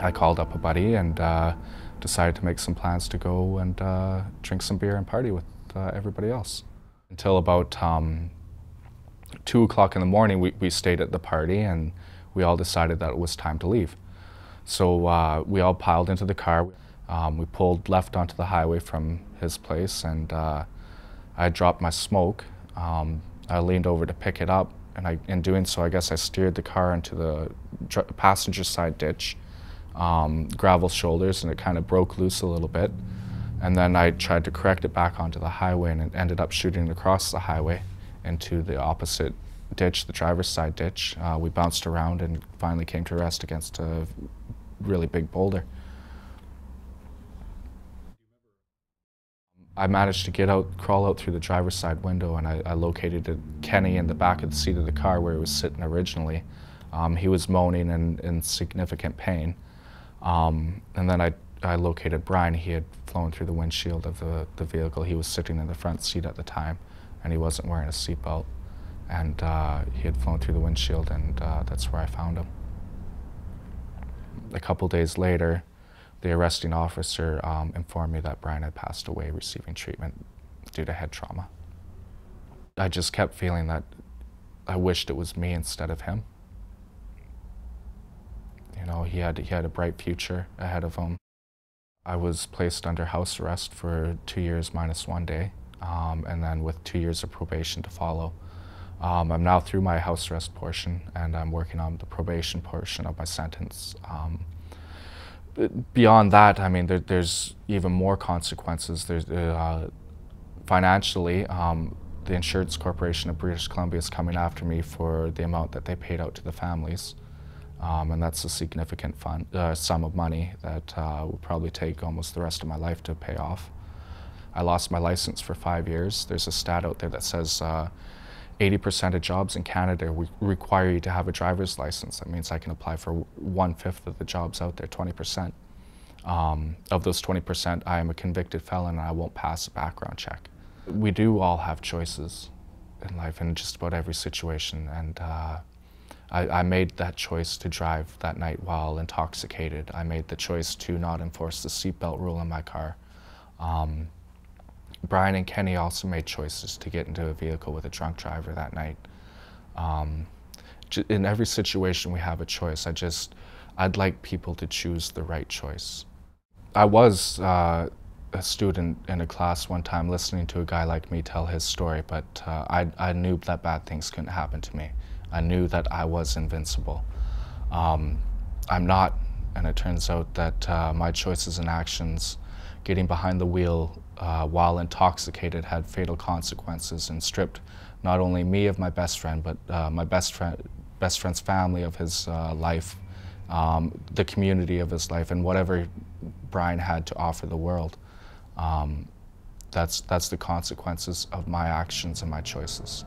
I called up a buddy and decided to make some plans to go and drink some beer and party with everybody else. Until about 2 o'clock in the morning, we stayed at the party and we all decided that it was time to leave. So we all piled into the car. We pulled left onto the highway from his place, and I dropped my smoke. I leaned over to pick it up, and in doing so, I guess I steered the car into the passenger side ditch, gravel shoulders, and it kind of broke loose a little bit. And then I tried to correct it back onto the highway, and it ended up shooting across the highway into the opposite ditch, the driver's side ditch. We bounced around and finally came to rest against a really big boulder. I managed to get out, crawl out through the driver's side window, and I located Kenny in the back of the seat of the car where he was sitting originally. He was moaning and in significant pain. And then I located Brian. He had flown through the windshield of the vehicle. He was sitting in the front seat at the time, and he wasn't wearing a seatbelt. And he had flown through the windshield, and that's where I found him. A couple days later, the arresting officer informed me that Brent had passed away receiving treatment due to head trauma. I just kept feeling that I wished it was me instead of him. You know, he had a bright future ahead of him. I was placed under house arrest for 2 years minus 1 day, and then with 2 years of probation to follow. I'm now through my house arrest portion, and I'm working on the probation portion of my sentence. Beyond that, I mean, there's even more consequences. There's financially, the Insurance Corporation of British Columbia is coming after me for the amount that they paid out to the families, and that's a significant sum of money that will probably take almost the rest of my life to pay off. I lost my license for 5 years. There's a stat out there that says 80% of jobs in Canada require you to have a driver's license. That means I can apply for 1/5 of the jobs out there, 20%. Of those 20%, I am a convicted felon and I won't pass a background check. We do all have choices in life in just about every situation, and I made that choice to drive that night while intoxicated. I made the choice to not enforce the seatbelt rule in my car. Brian and Kenny also made choices to get into a vehicle with a drunk driver that night. In every situation we have a choice. I'd like people to choose the right choice. I was a student in a class one time listening to a guy like me tell his story, but I knew that bad things couldn't happen to me. I knew that I was invincible. I'm not, and it turns out that my choices and actions, getting behind the wheel while intoxicated, had fatal consequences and stripped not only me of my best friend, but my best friend's family of his life, the community of his life, and whatever Brian had to offer the world. That's the consequences of my actions and my choices.